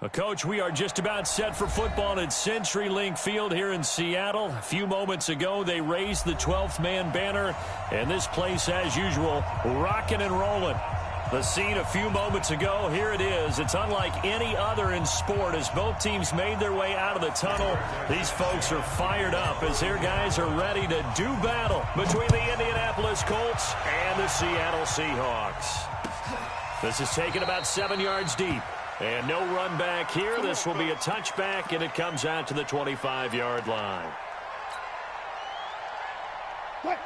Well, Coach, we are just about set for football at CenturyLink Field here in Seattle. A few moments ago, they raised the 12th man banner, and this place, as usual, rocking and rolling. The scene a few moments ago, here it is. It's unlike any other in sport as both teams made their way out of the tunnel. These folks are fired up as their guys are ready to do battle between the Indianapolis Colts and the Seattle Seahawks. This is taken about 7 yards deep. And no run back here. This will be a touchback, and it comes out to the 25-yard line. 14.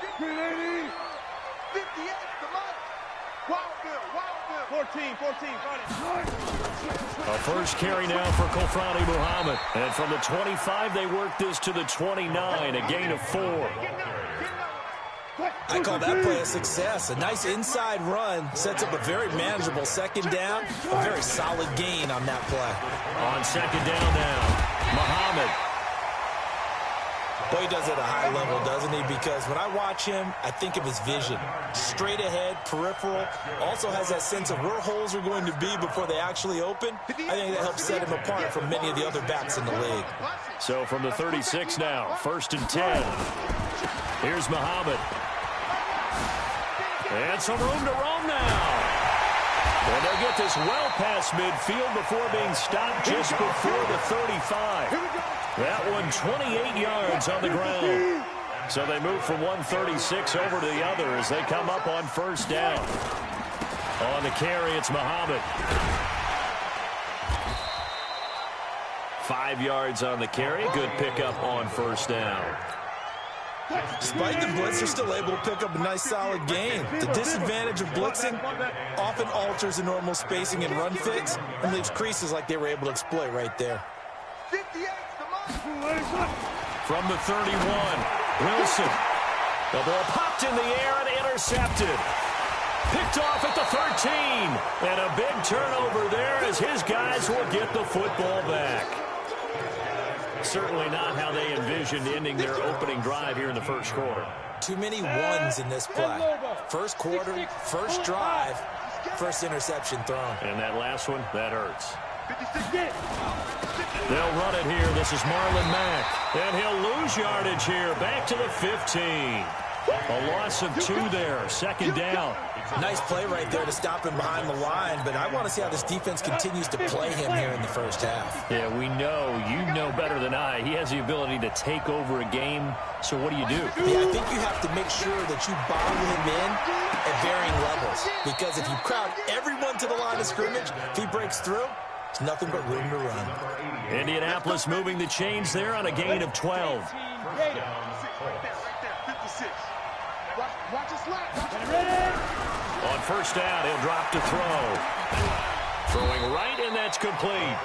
A first carry now for Kofrani Muhammad. And from the 25, they work this to the 29, a gain of 4. I call that play a success. A nice inside run sets up a very manageable second down. A very solid gain on that play. On second down now, Muhammad. Boy, he does it at a high level, doesn't he? Because when I watch him, I think of his vision. Straight ahead, peripheral. Also has that sense of where holes are going to be before they actually open. I think that helps set him apart from many of the other backs in the league. So from the 36 now, 1st and 10. Here's Muhammad. And some room to roam now. And they'll get this well past midfield before being stopped just before the 35. That one 28 yards on the ground. So they move from 136 over to the other as they come up on first down. On the carry, it's Muhammad. 5 yards on the carry. Good pickup on first down. Despite the blitz, they're still able to pick up a nice solid gain. The disadvantage of blitzing often alters the normal spacing and run fits and leaves creases like they were able to exploit right there. From the 31, Wilson. The ball popped in the air and intercepted. Picked off at the 13. And a big turnover there as his guys will get the football back. Certainly not how they envisioned ending their opening drive here in the first quarter. Too many ones in this play. First quarter, first drive, first interception thrown. And that last one, that hurts. They'll run it here. This is Marlon Mack. And he'll lose yardage here. Back to the 15. A loss of 2 there. 2nd down. Nice play right there to stop him behind the line, but I want to see how this defense continues to play him here in the first half. Yeah, we know. You know better than I. He has the ability to take over a game. So what do you do? Yeah, I think you have to make sure that you bottle him in at varying levels. Because if you crowd everyone to the line of scrimmage, if he breaks through, it's nothing but room to run. Indianapolis moving the chains there on a gain of 12. On first down, he'll drop to throw. Throwing right, and that's complete.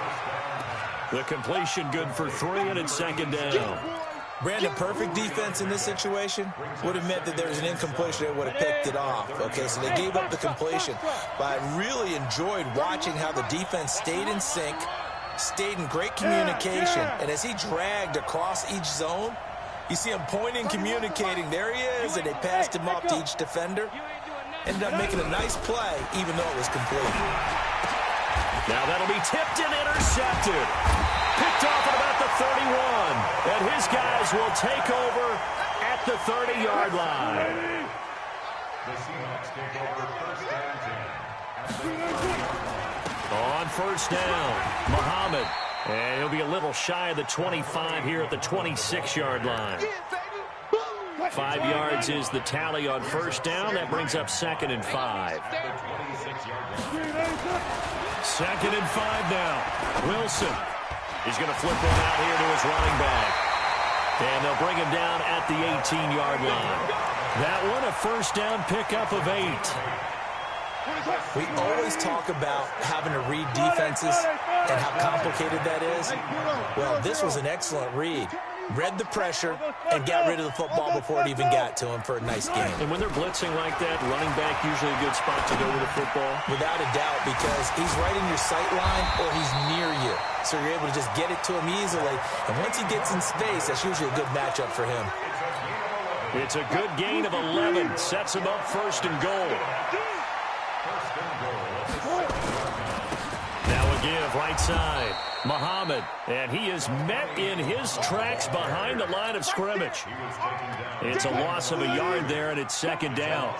The completion good for 3, and it's 2nd down. Brandon, perfect defense in this situation would have meant that there was an incompletion that would have picked it off. Okay, so they gave up the completion. But I really enjoyed watching how the defense stayed in sync, stayed in great communication, and as he dragged across each zone, you see him pointing, communicating. There he is, and they passed him up to each defender. Ended up making a nice play, even though it was complete. Now that'll be tipped and intercepted. Picked off at about the 31. And his guys will take over at the 30-yard line. The Seahawks take over first down. On first down, Muhammad. And he'll be a little shy of the 25 here at the 26-yard line. 5 yards is the tally on first down. That brings up 2nd and 5. 2nd and 5 now. Wilson. He's going to flip one out here to his running back. And they'll bring him down at the 18-yard line. That one, a first down pickup of 8. We always talk about having to read defenses and how complicated that is. Well, this was an excellent read. Read the pressure and got rid of the football before it even got to him for a nice game. And when they're blitzing like that, running back usually a good spot to go with the football? Without a doubt, because he's right in your sight line or he's near you. So you're able to just get it to him easily. And once he gets in space, that's usually a good matchup for him. It's a good gain of 11. Sets him up 1st and goal. Now give right side. Muhammad, and he is met in his tracks behind the line of scrimmage. It's a loss of a yard there, and it's second down.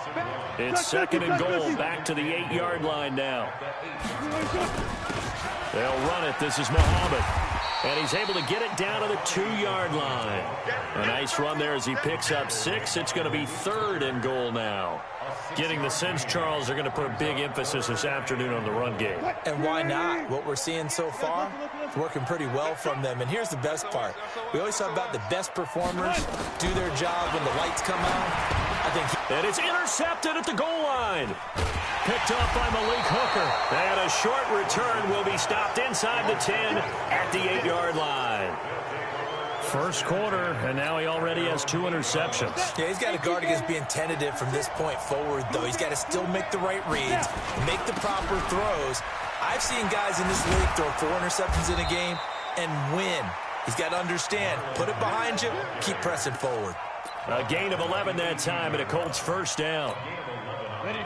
It's second and goal, back to the 8-yard line now. They'll run it. This is Muhammad. And he's able to get it down to the 2-yard line. A nice run there as he picks up 6. It's going to be third and goal now. Getting the sense, Charles, they're going to put a big emphasis this afternoon on the run game. And why not? What we're seeing so far is working pretty well from them. And here's the best part. We always talk about the best performers do their job when the lights come on. And it's intercepted at the goal line. Picked off by Malik Hooker. And a short return will be stopped inside the 10 at the 8-yard line. First quarter, and now he already has 2 interceptions. Yeah, he's got to guard against being tentative from this point forward, though. He's got to still make the right reads, make the proper throws. I've seen guys in this league throw 4 interceptions in a game and win. He's got to understand, put it behind you, keep pressing forward. A gain of 11 that time, and a Colts first down.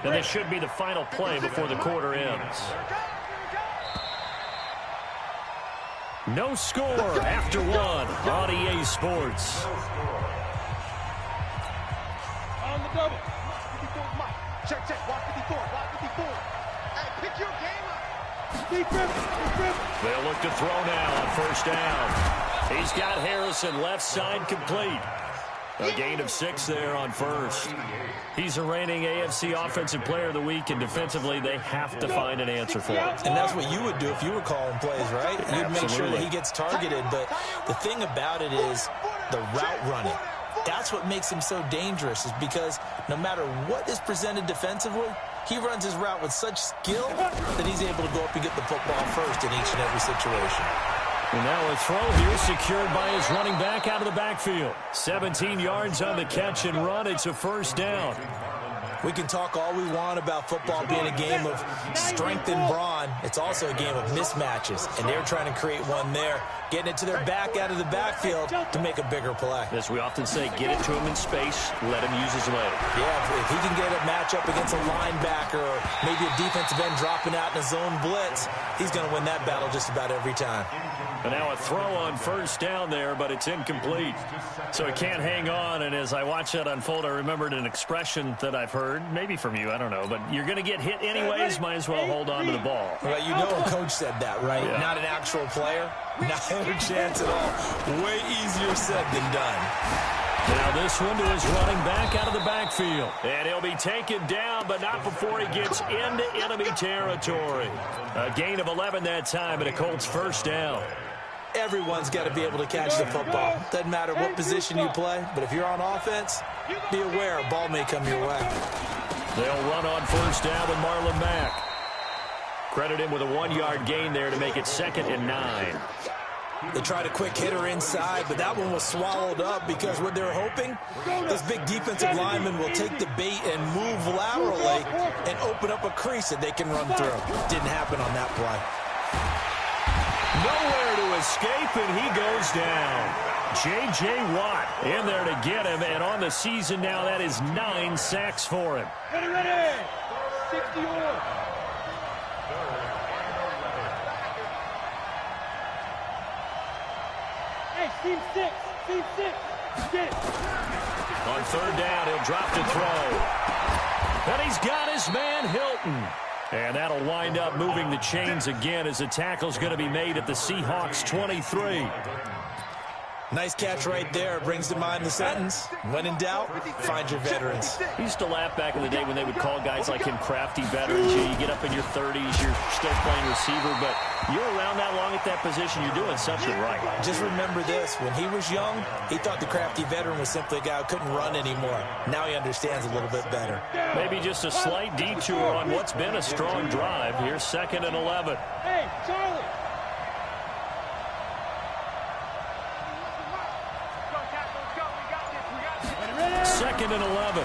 And this should be the final play before the quarter ends. No score after 1 on EA Sports. On the double. 54 Mike. Check. Walk 54. Hey, pick your game up. They'll look to throw now on first down. He's got Harrison left side complete. A gain of 6 there on first. He's a reigning AFC Offensive Player of the Week, and defensively they have to find an answer for him. And that's what you would do if you were calling plays, right? You'd make sure that he gets targeted. But the thing about it is the route running. That's what makes him so dangerous, is because no matter what is presented defensively, he runs his route with such skill that he's able to go up and get the football first in each and every situation. And now a throw here secured by his running back out of the backfield. 17 yards on the catch and run. It's a first down. We can talk all we want about football being a game of strength and brawn. It's also a game of mismatches, and they're trying to create one there, getting it to their back out of the backfield to make a bigger play. As we often say, get it to him in space, let him use his leg. Yeah, if he can get a matchup against a linebacker or maybe a defensive end dropping out in a zone blitz, he's going to win that battle just about every time. And now a throw on first down there, but it's incomplete. So he can't hang on, and as I watch that unfold, I remembered an expression that I've heard, maybe from you, I don't know, but you're going to get hit anyways, might as well hold on to the ball. Well, you know a coach said that, right? Yeah. Not an actual player. Not a chance at all. Way easier said than done. Now this one to his running back out of the backfield. And he'll be taken down, but not before he gets into enemy territory. A gain of 11 that time, and a Colts first down. Everyone's got to be able to catch the football. Doesn't matter what position you play, but if you're on offense, be aware a ball may come your way. They'll run on first down with Marlon Mack. Credit him with a 1-yard gain there to make it 2nd and 9. They tried a quick hitter inside, but that one was swallowed up because what they're hoping, this big defensive lineman will take the bait and move laterally and open up a crease that they can run through. Didn't happen on that play. Nowhere to escape, and he goes down. J.J. Watt in there to get him, and on the season now, that is 9 sacks for him. Ready. 61. Hey, team 6. Get it. On third down, he'll drop to throw. And he's got his man, Hilton. And that'll wind up moving the chains again as the tackle's going to be made at the Seahawks 23. Nice catch right there. Brings to mind the sentence, when in doubt, find your veterans. I used to laugh back in the day when they would call guys like him crafty veterans. You get up in your 30s, you're still playing receiver, but you're around that long at that position, you're doing something right. Just remember this, when he was young, he thought the crafty veteran was simply a guy who couldn't run anymore. Now he understands a little bit better. Maybe just a slight detour on what's been a strong drive. Here's 2nd and 11. Hey, Charlie. 2nd and 11.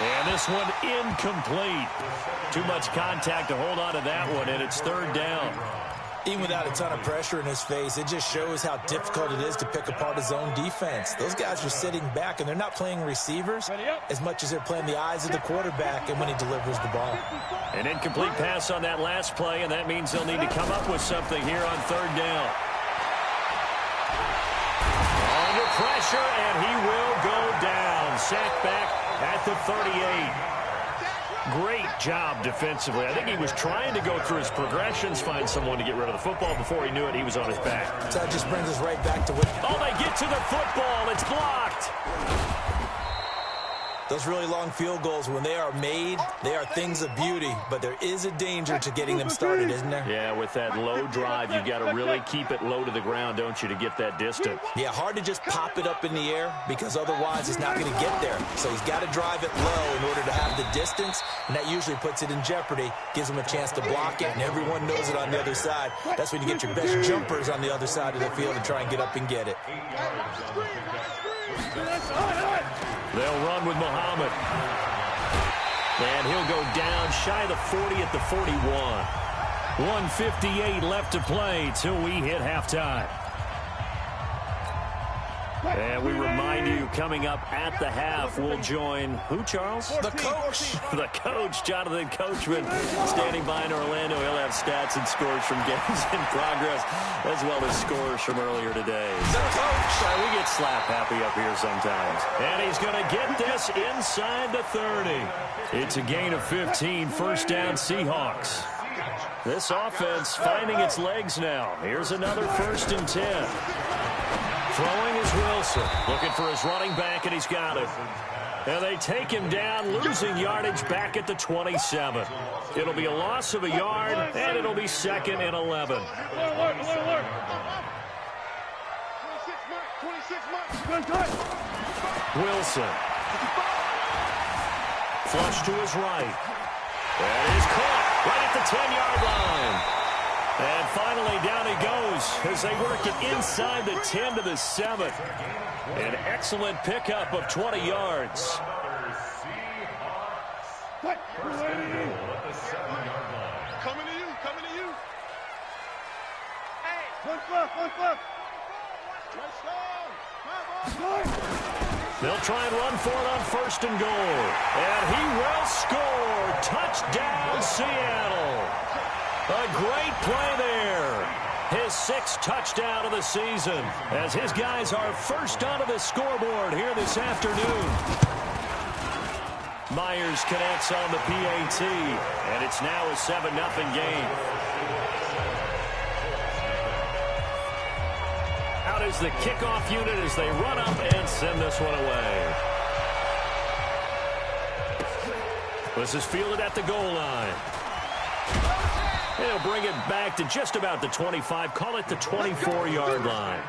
And this one incomplete. Too much contact to hold on to that one, and it's 3rd down. Even without a ton of pressure in his face, it just shows how difficult it is to pick apart his own defense. Those guys are sitting back, and they're not playing receivers as much as they're playing the eyes of the quarterback and when he delivers the ball. An incomplete pass on that last play, and that means they'll need to come up with something here on third down. Under pressure, and he will go down. Sacked back at the 38. Great job defensively. I think he was trying to go through his progressions, find someone to get rid of the football. Before he knew it, he was on his back. So that just brings us right back to what... Oh, they get to the football. It's blocked. Those really long field goals, when they are made, they are things of beauty, but there is a danger to getting them started, isn't there? Yeah, with that low drive, you've got to really keep it low to the ground, don't you, to get that distance. Yeah, hard to just pop it up in the air because otherwise it's not going to get there. So he's got to drive it low in order to have the distance, and that usually puts it in jeopardy, gives him a chance to block it, and everyone knows it on the other side. That's when you get your best jumpers on the other side of the field and try and get up and get it. They'll run with Muhammad. And he'll go down shy of the 40 at the 41. 1:58 left to play till we hit halftime. And we remind you, coming up at the half, we'll join who, Charles? The coach. The coach, Jonathan Coachman, standing by in Orlando. He'll have stats and scores from games in progress, as well as scores from earlier today. The coach. We get slap happy up here sometimes. And he's going to get this inside the 30. It's a gain of 15, first down Seahawks. This offense finding its legs now. Here's another 1st and 10. Throwing is Wilson, looking for his running back, and he's got it. And they take him down, losing yardage back at the 27. It'll be a loss of a yard, and it'll be 2nd and 11. Wilson. Flush to his right. That is caught right at the 10-yard line. And finally, down he goes as they work it inside the 10 to the 7. An excellent pickup of 20 yards. Coming to you. Hey, one left. They'll try and run for it on 1st and goal. And he will score. Touchdown, Seattle. A great play there. His 6th touchdown of the season as his guys are first onto the scoreboard here this afternoon. Myers connects on the PAT, and it's now a 7-0 game. Out is the kickoff unit as they run up and send this one away. This is fielded at the goal line. They'll bring it back to just about the 25. Call it the 24-yard line.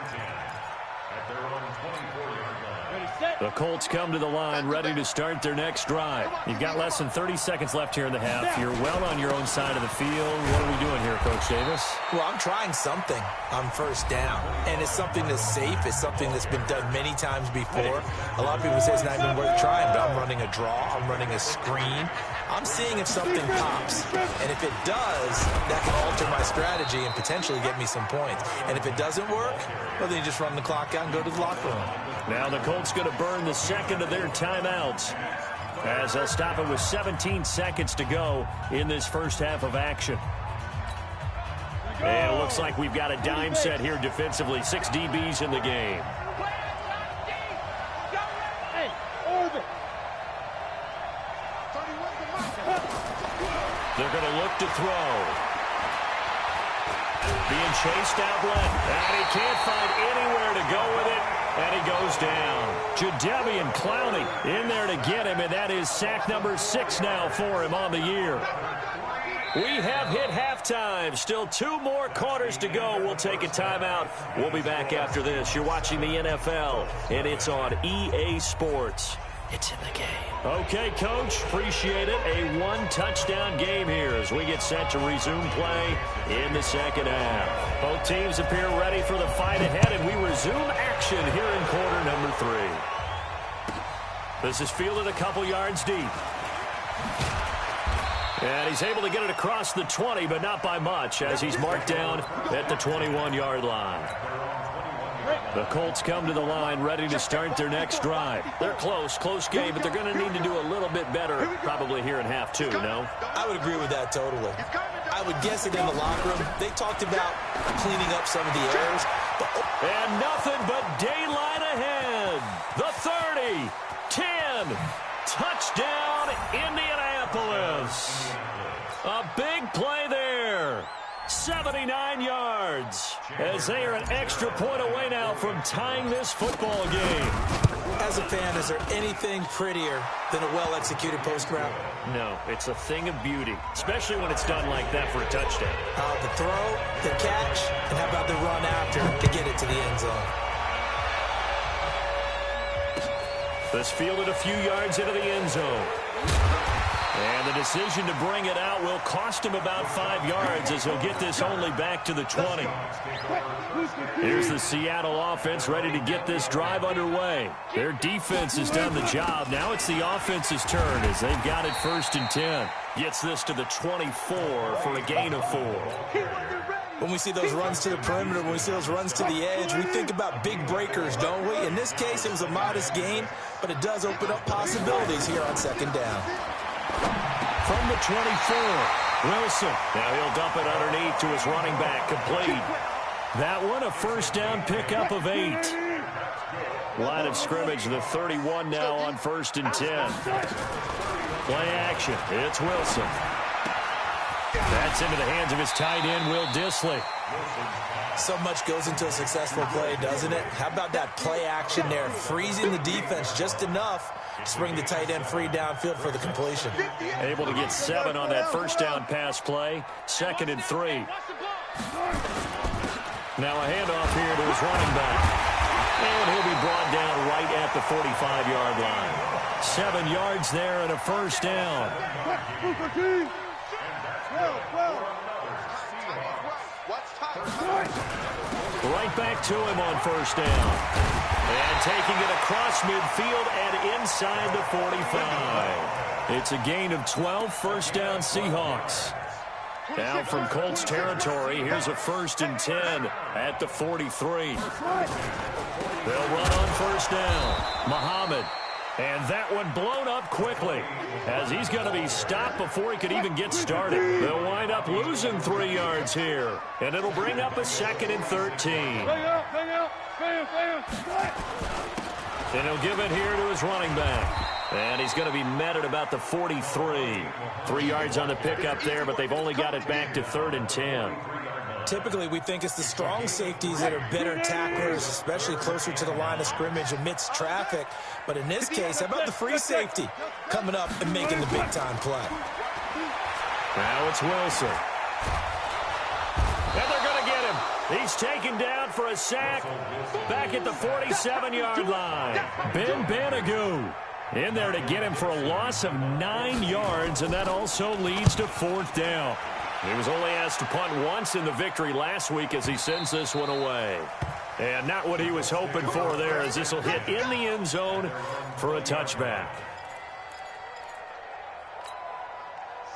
The Colts come to the line ready to start their next drive. You've got less than 30 seconds left here in the half. You're well on your own side of the field. What are we doing here, Coach Davis? Well, I'm trying something on 1st down. And it's something that's safe. It's something that's been done many times before. A lot of people say it's not even worth trying, but I'm running a draw. I'm running a screen. I'm seeing if something pops. And if it does, that can alter my strategy and potentially get me some points. And if it doesn't work, well, then you just run the clock out and go to the locker room. Now the Colts going to burn the 2nd of their timeouts as they'll stop it with 17 seconds to go in this first half of action. And it looks like we've got a dime set here defensively. 6 DBs in the game. They're going to look to throw. Being chased out left. And he can't find anywhere to go with it. And he goes down. Jadeveon Clowney in there to get him, and that is sack number 6 now for him on the year. We have hit halftime. Still 2 more quarters to go. We'll take a timeout. We'll be back after this. You're watching the NFL, and it's on EA Sports. It's in the game. Okay, Coach, appreciate it. A 1-touchdown game here as we get set to resume play in the second half. Both teams appear ready for the fight ahead, and we resume action here in quarter number 3. This is fielded a couple yards deep. And he's able to get it across the 20, but not by much, as he's marked down at the 21-yard line. The Colts come to the line ready to start their next drive. They're close game, but they're going to need to do a little bit better probably here in half two, no? I would agree with that totally. I would guess that in the locker room, they talked about cleaning up some of the errors. And nothing but daylight ahead. The 30, 10, touchdown Indianapolis. A big play there. 79 yards, as they are an extra point away now from tying this football game. As a fan, is there anything prettier than a well-executed post route? No, it's a thing of beauty, especially when it's done like that for a touchdown. The throw, the catch, and how about the run after to get it to the end zone? This fielded a few yards into the end zone. And the decision to bring it out will cost him about 5 yards, as he'll get this only back to the 20. Here's the Seattle offense ready to get this drive underway. Their defense has done the job. Now it's the offense's turn, as they've got it 1st and 10. Gets this to the 24 for a gain of 4. When we see those runs to the perimeter, when we see those runs to the edge, we think about big breakers, don't we? In this case, it was a modest gain, but it does open up possibilities here on 2nd down. From the 24, Wilson. Now he'll dump it underneath to his running back, complete. That one, a 1st down pickup of 8. Line of scrimmage, the 31 now on 1st and 10. Play action, it's Wilson. That's into the hands of his tight end, Will Dissly. So much goes into a successful play, doesn't it? How about that play action there, freezing the defense just enough to bring the tight end free downfield for the completion. Able to get 7 on that 1st down pass play. 2nd and 3. Now a handoff here to his running back. And he'll be brought down right at the 45-yard line. 7 yards there and a 1st down. Right back to him on 1st down. And taking it across midfield and inside the 45. It's a gain of 12, 1st down Seahawks. Now from Colts territory, here's a 1st and 10 at the 43. They'll run on 1st down. Muhammad. And that one blown up quickly, as he's going to be stopped before he could even get started. They'll wind up losing 3 yards here, and it'll bring up a 2nd and 13. And he'll give it here to his running back. And he's going to be met at about the 43. 3 yards on the pickup there, but they've only got it back to 3rd and 10. Typically, we think it's the strong safeties that are better tacklers, especially closer to the line of scrimmage amidst traffic. But in this case, how about the free safety coming up and making the big-time play? Now it's Wilson. And they're going to get him. He's taken down for a sack back at the 47-yard line. Ben Banagoo in there to get him for a loss of 9 yards, and that also leads to 4th down. He was only asked to punt once in the victory last week as he sends this one away. And not what he was hoping for there, as this will hit in the end zone for a touchback.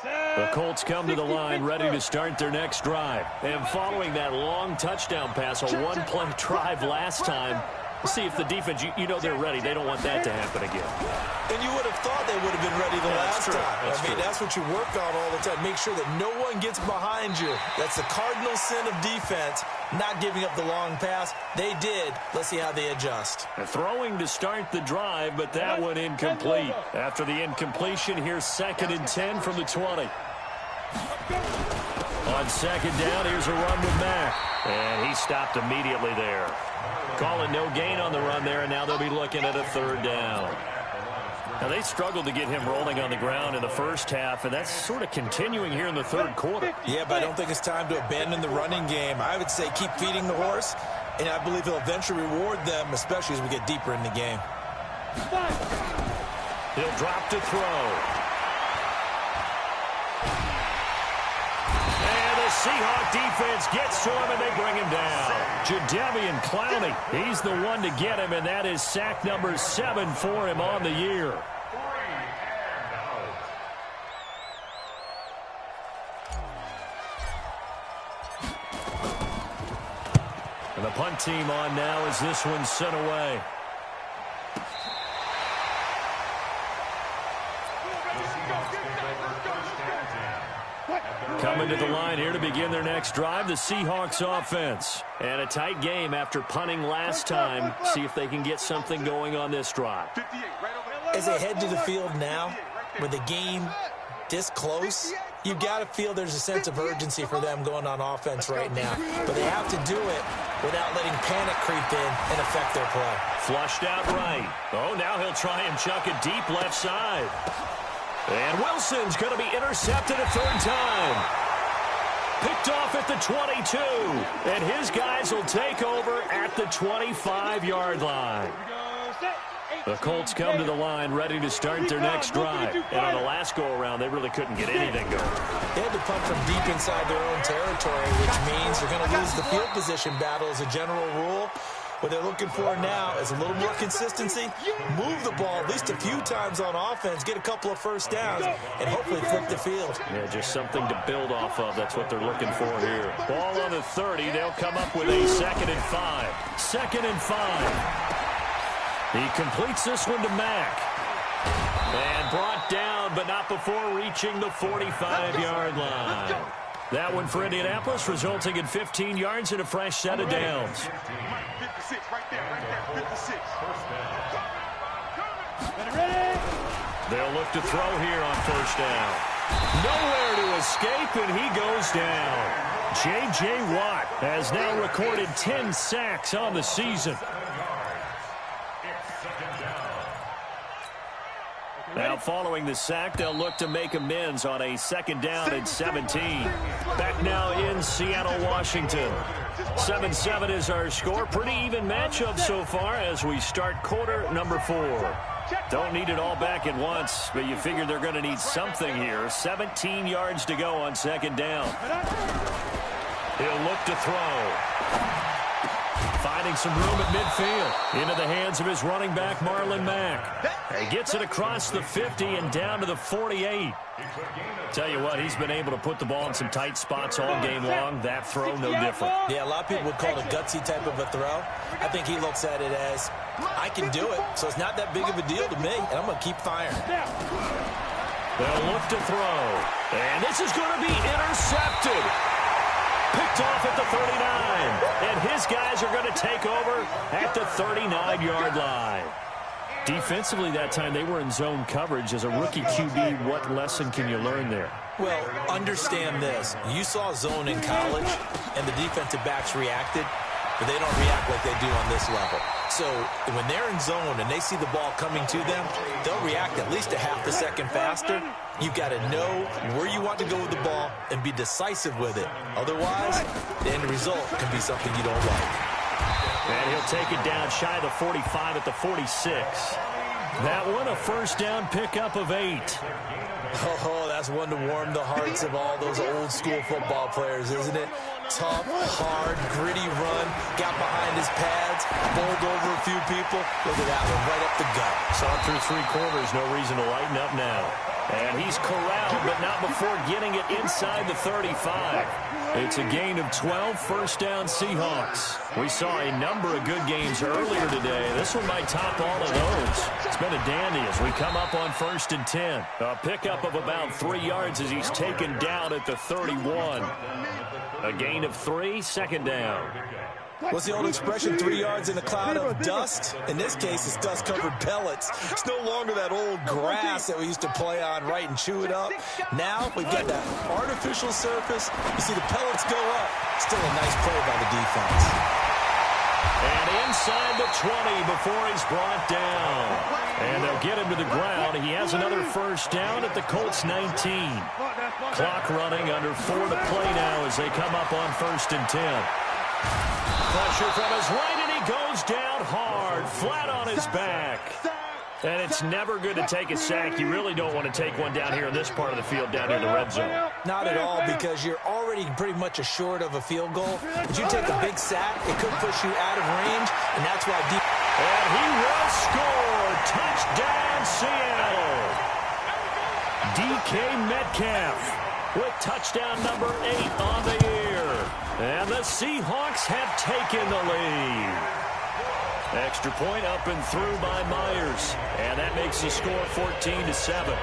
The Colts come to the line ready to start their next drive. And following that long touchdown pass, a one-play drive last time, we'll see if the defense, you know they're ready. They don't want that to happen again. And you would have thought they would have been ready the last time. That's what you work on all the time. Make sure that no one gets behind you. That's the cardinal sin of defense, not giving up the long pass. They did. Let's see how they adjust. Throwing to start the drive, but that one incomplete. After the incompletion, here's 2nd and 10 from the 20. On 2nd down, here's a run with Mack. And he stopped immediately there. Calling no gain on the run there, and now they'll be looking at a 3rd down. Now, they struggled to get him rolling on the ground in the first half, and that's sort of continuing here in the 3rd quarter. Yeah, but I don't think it's time to abandon the running game. I would say keep feeding the horse, and I believe he'll eventually reward them, especially as we get deeper in the game. He'll drop to throw. And the Seahawk defense gets to him, and they bring him down. Jadeveon Clowney, he's the one to get him, and that is sack number 7 for him on the year. punt team on now as this one's sent away. Coming to the line here to begin their next drive, the Seahawks offense. And a tight game after punting last time. See if they can get something going on this drive. As they head to the field now, with the game this close, you've got to feel there's a sense of urgency for them going on offense right now. But they have to do it without letting panic creep in and affect their play. Flushed out right. Oh, now he'll try and chuck it deep left side. And Wilson's going to be intercepted a third time. Picked off at the 22. And his guys will take over at the 25-yard line. The Colts come to the line ready to start their next drive. And on the last go-around, they really couldn't get anything going. They had to punt from deep inside their own territory, which means they're going to lose the field position battle as a general rule. What they're looking for now is a little more consistency, move the ball at least a few times on offense, get a couple of first downs, and hopefully flip the field. Yeah, just something to build off of. That's what they're looking for here. Ball on the 30. They'll come up with a 2nd and 5. 2nd and 5. He completes this one to Mack. And brought down, but not before reaching the 45-yard line. That one for Indianapolis, resulting in 15 yards and a fresh set of downs. 56, right there, 56. They'll look to throw here on first down. Nowhere to escape, and he goes down. J.J. Watt has now recorded 10 sacks on the season. Now, following the sack, they'll look to make amends on a 2nd down and 17. Back now in Seattle, Washington. 7-7 is our score. Pretty even matchup so far as we start quarter number 4. Don't need it all back at once, but you figure they're going to need something here. 17 yards to go on 2nd down. He'll look to throw. Finding some room at midfield. Into the hands of his running back, Marlon Mack. He gets it across the 50 and down to the 48. Tell you what, he's been able to put the ball in some tight spots all game long. That throw, no different. Yeah, a lot of people would call it a gutsy type of a throw. I think he looks at it as, I can do it, so it's not that big of a deal to me, and I'm going to keep firing. They'll look to throw. And this is going to be intercepted. Picked off at the 39. And his guys are going to take over at the 39-yard line. Defensively that time, they were in zone coverage. As a rookie QB, what lesson can you learn there? Well, understand this. You saw zone in college, and the defensive backs reacted, but they don't react like they do on this level. So when they're in zone and they see the ball coming to them, they'll react at least a half a second faster. You've got to know where you want to go with the ball and be decisive with it. Otherwise, the end result can be something you don't like. And he'll take it down shy of the 45 at the 46. That one, a first down pickup of 8. Oh, that's one to warm the hearts of all those old school football players, isn't it? Tough, hard, gritty run, got behind his pads, bowled over a few people. Look at that one, right up the gut. Saw it through 3 quarters, no reason to lighten up now. And he's corralled, but not before getting it inside the 35. It's a gain of 12, first down Seahawks. We saw a number of good games earlier today. This one might top all of those. It's been a dandy as we come up on 1st and 10. A pickup of about 3 yards as he's taken down at the 31. A gain of 3, 2nd down. What's the old expression, 3 yards in a cloud of dust? In this case, it's dust-covered pellets. It's no longer that old grass that we used to play on, right, and chew it up. Now we've got that artificial surface. You see the pellets go up. Still a nice play by the defense. And inside the 20 before he's brought down. And they'll get him to the ground. He has another first down at the Colts 19. Clock running, under 4 to play now as they come up on 1st and 10. Pressure from his right, and he goes down hard, flat on his back. And it's never good to take a sack. You really don't want to take one down here in this part of the field, down near the red zone. Not at all, because you're already pretty much assured of a field goal. If you take a big sack, it could push you out of range, and that's why deep. And he will score. Touchdown, Seattle. DK Metcalf. with touchdown number 8 on the year. And the Seahawks have taken the lead. Extra point up and through by Myers. And that makes the score 14-7.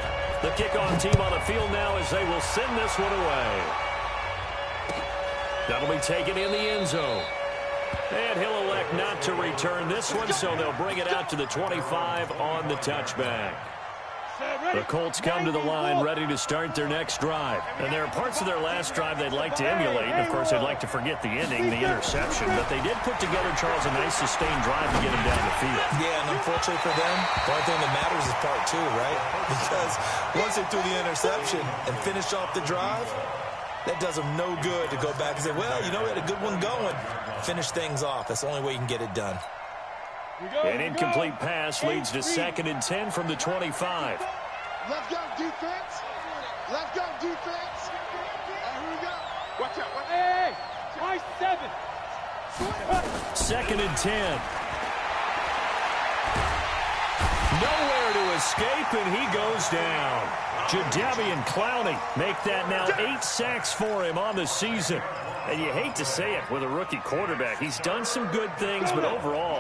The kickoff team on the field now as they will send this one away. That'll be taken in the end zone. And he'll elect not to return this one, so they'll bring it out to the 25 on the touchback. The Colts come to the line ready to start their next drive. And there are parts of their last drive they'd like to emulate. And, of course, they'd like to forget the ending, the interception. But they did put together, Charles, a nice sustained drive to get him down the field. Yeah, and unfortunately for them, the only thing that matters is part 2, right? Because once they threw the interception and finished off the drive, that does them no good to go back and say, well, you know, we had a good one going. Finish things off. That's the only way you can get it done. An incomplete pass leads to 2nd and 10 from the 25. Let's go defense. Let's go defense. Here we go. Watch out. Hey, 7. 2nd and 10. Nowhere to escape, and he goes down. Jadeveon Clowney make that now 8 sacks for him on the season. And you hate to say it with a rookie quarterback. He's done some good things, but overall,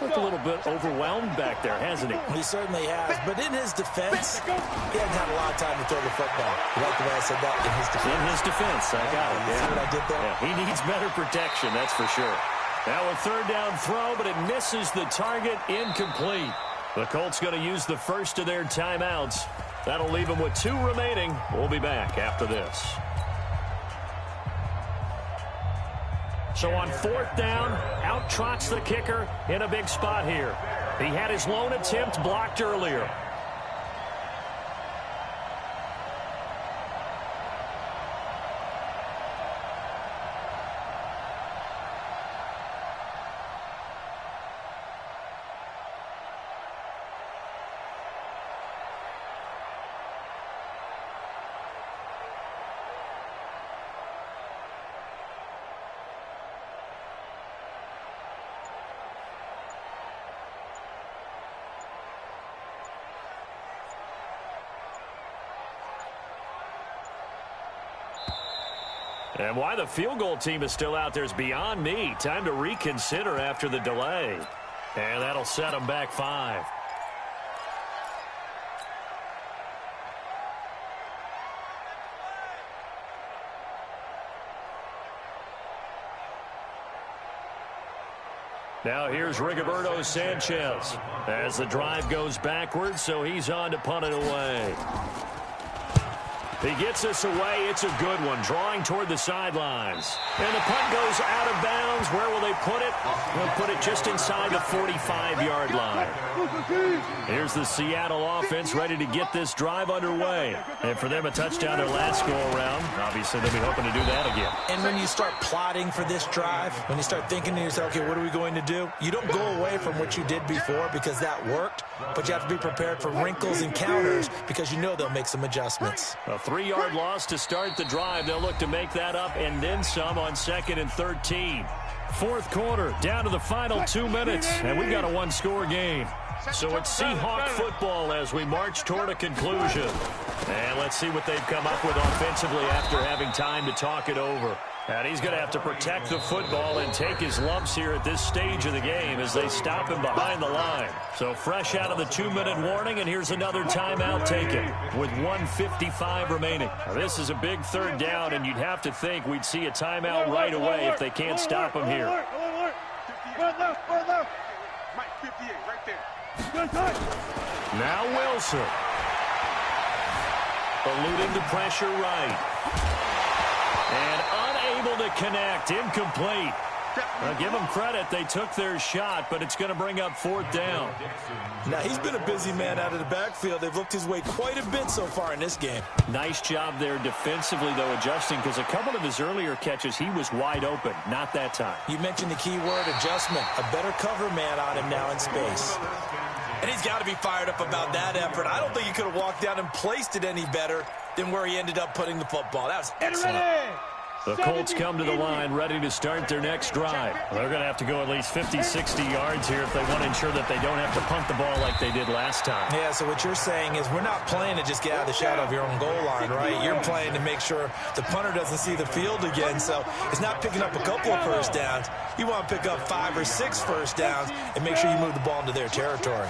looked a little bit overwhelmed back there, hasn't he? He certainly has. But in his defense, he hasn't had a lot of time to throw the football. You like the way I said that? In his defense. In his defense, I got it. You see what I did there? Yeah, he needs better protection, that's for sure. Now a 3rd down throw, but it misses the target, incomplete. The Colts going to use the first of their timeouts. That'll leave them with 2 remaining. We'll be back after this. So on 4th down, out trots the kicker in a big spot here. He had his lone attempt blocked earlier. And why the field goal team is still out there is beyond me. Time to reconsider after the delay. And that'll set them back 5. Now here's Rigoberto Sanchez as the drive goes backwards, so he's on to punt it away. He gets this away. It's a good one, drawing toward the sidelines. And the punt goes out of bounds. Where will they put it? They'll put it just inside the 45-yard line. Here's the Seattle offense ready to get this drive underway. And for them, a touchdown their last go-around. Obviously, they'll be hoping to do that again. And when you start plotting for this drive, when you start thinking to yourself, okay, what are we going to do? You don't go away from what you did before because that worked, but you have to be prepared for wrinkles and counters because you know they'll make some adjustments. A 3-yard loss to start the drive. They'll look to make that up and then some on 2nd and 13. 4th quarter, down to the final 2 minutes, and we've got a 1-score game. So it's Seahawk football as we march toward a conclusion. And let's see what they've come up with offensively after having time to talk it over. And he's going to have to protect the football and take his lumps here at this stage of the game as they stop him behind the line. So fresh out of the 2-minute warning, and here's another timeout taken with 1:55 remaining. Now, this is a big 3rd down, and you'd have to think we'd see a timeout right away if they can't stop him here. Mike, 58, right there. Now Wilson. Eluding the pressure right. And unable to connect. Incomplete. Now, give them credit. They took their shot, but it's going to bring up 4th down. Now, he's been a busy man out of the backfield. They've looked his way quite a bit so far in this game. Nice job there defensively, though, adjusting, because a couple of his earlier catches, he was wide open. Not that time. You mentioned the key word, adjustment. A better cover man on him now in space. And he's got to be fired up about that effort. I don't think he could have walked down and placed it any better than where he ended up putting the football. That was excellent. The Colts come to the line ready to start their next drive. They're going to have to go at least 50, 60 yards here if they want to ensure that they don't have to punt the ball like they did last time. Yeah, so what you're saying is we're not playing to just get out of the shadow of your own goal line, right? You're playing to make sure the punter doesn't see the field again. So it's not picking up a couple of first downs. You want to pick up 5 or 6 first downs and make sure you move the ball into their territory.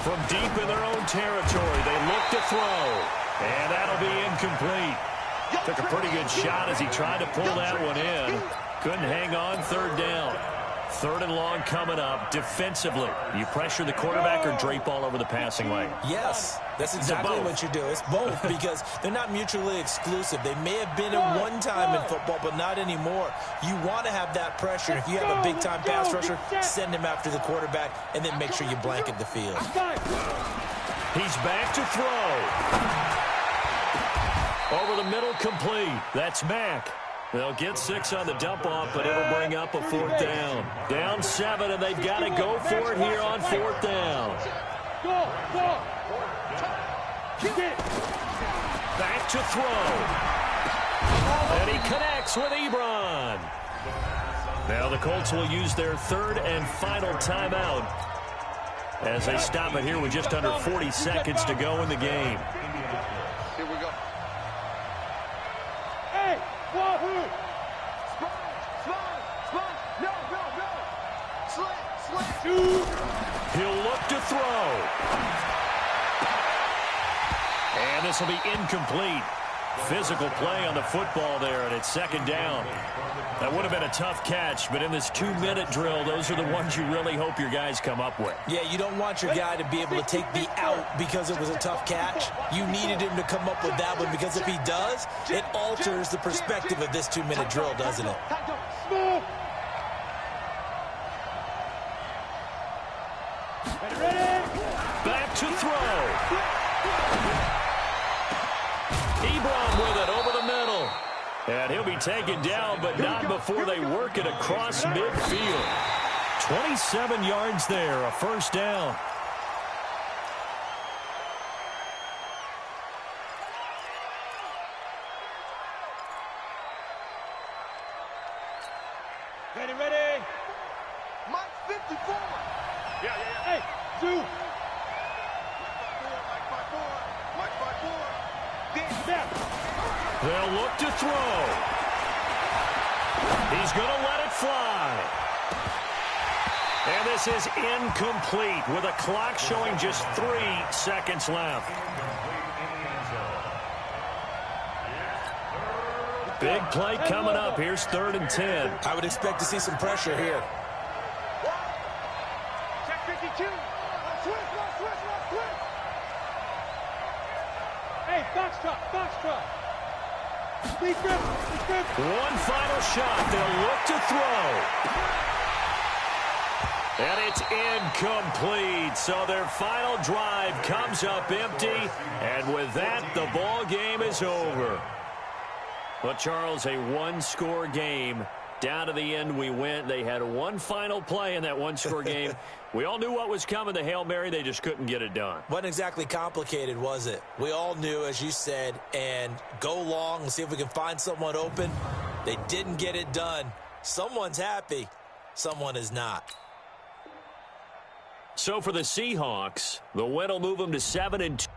From deep in their own territory, they look to throw, and that'll be incomplete. Took a pretty good shot as he tried to pull that one in. Couldn't hang on third down. Third and long coming up. Defensively, you pressure the quarterback or drape all over the passing lane? Yes, that's exactly what you do. It's both because they're not mutually exclusive. They may have been at one time in football, but not anymore. You want to have that pressure. If you have a big-time pass rusher, send him after the quarterback, and then make sure you blanket the field. He's back to throw. Over the middle, complete. That's Mack. They'll get 6 on the dump-off, but it'll bring up a 4th down. Down 7, and they've got to go for it here on 4th down. Back to throw. And he connects with Ebron. Now the Colts will use their 3rd and final timeout as they stop it here with just under 40 seconds to go in the game. Here we go. He'll look to throw. And this will be incomplete. Physical play on the football there, and it's 2nd down. That would have been a tough catch, but in this 2-minute drill, those are the ones you really hope your guys come up with. Yeah, you don't want your guy to be able to take the out because it was a tough catch. You needed him to come up with that one because if he does, it alters the perspective of this 2-minute drill, doesn't it? Back to throw. Ebron with it over the middle. And he'll be taken down, but not before they work it across midfield. 27 yards there, a 1st down. Ready. Mike 54. Yeah. Hey, 2. Mike 54. They'll look to throw. He's going to let it fly. And this is incomplete with a clock showing just 3 seconds left. Big play coming up. Here's 3rd and 10. I would expect to see some pressure here. Check 52. Switch. Hey, box truck. One final shot. They'll look to throw. And it's incomplete. So their final drive comes up empty. And with that, the ball game is over. Well, Charles, a 1-score game. Down to the end we went. They had one final play in that 1-score game. We all knew what was coming, the Hail Mary. They just couldn't get it done. Wasn't exactly complicated, was it? We all knew, as you said, and go long and see if we can find someone open. They didn't get it done. Someone's happy. Someone is not. So for the Seahawks, the win will move them to 7-2.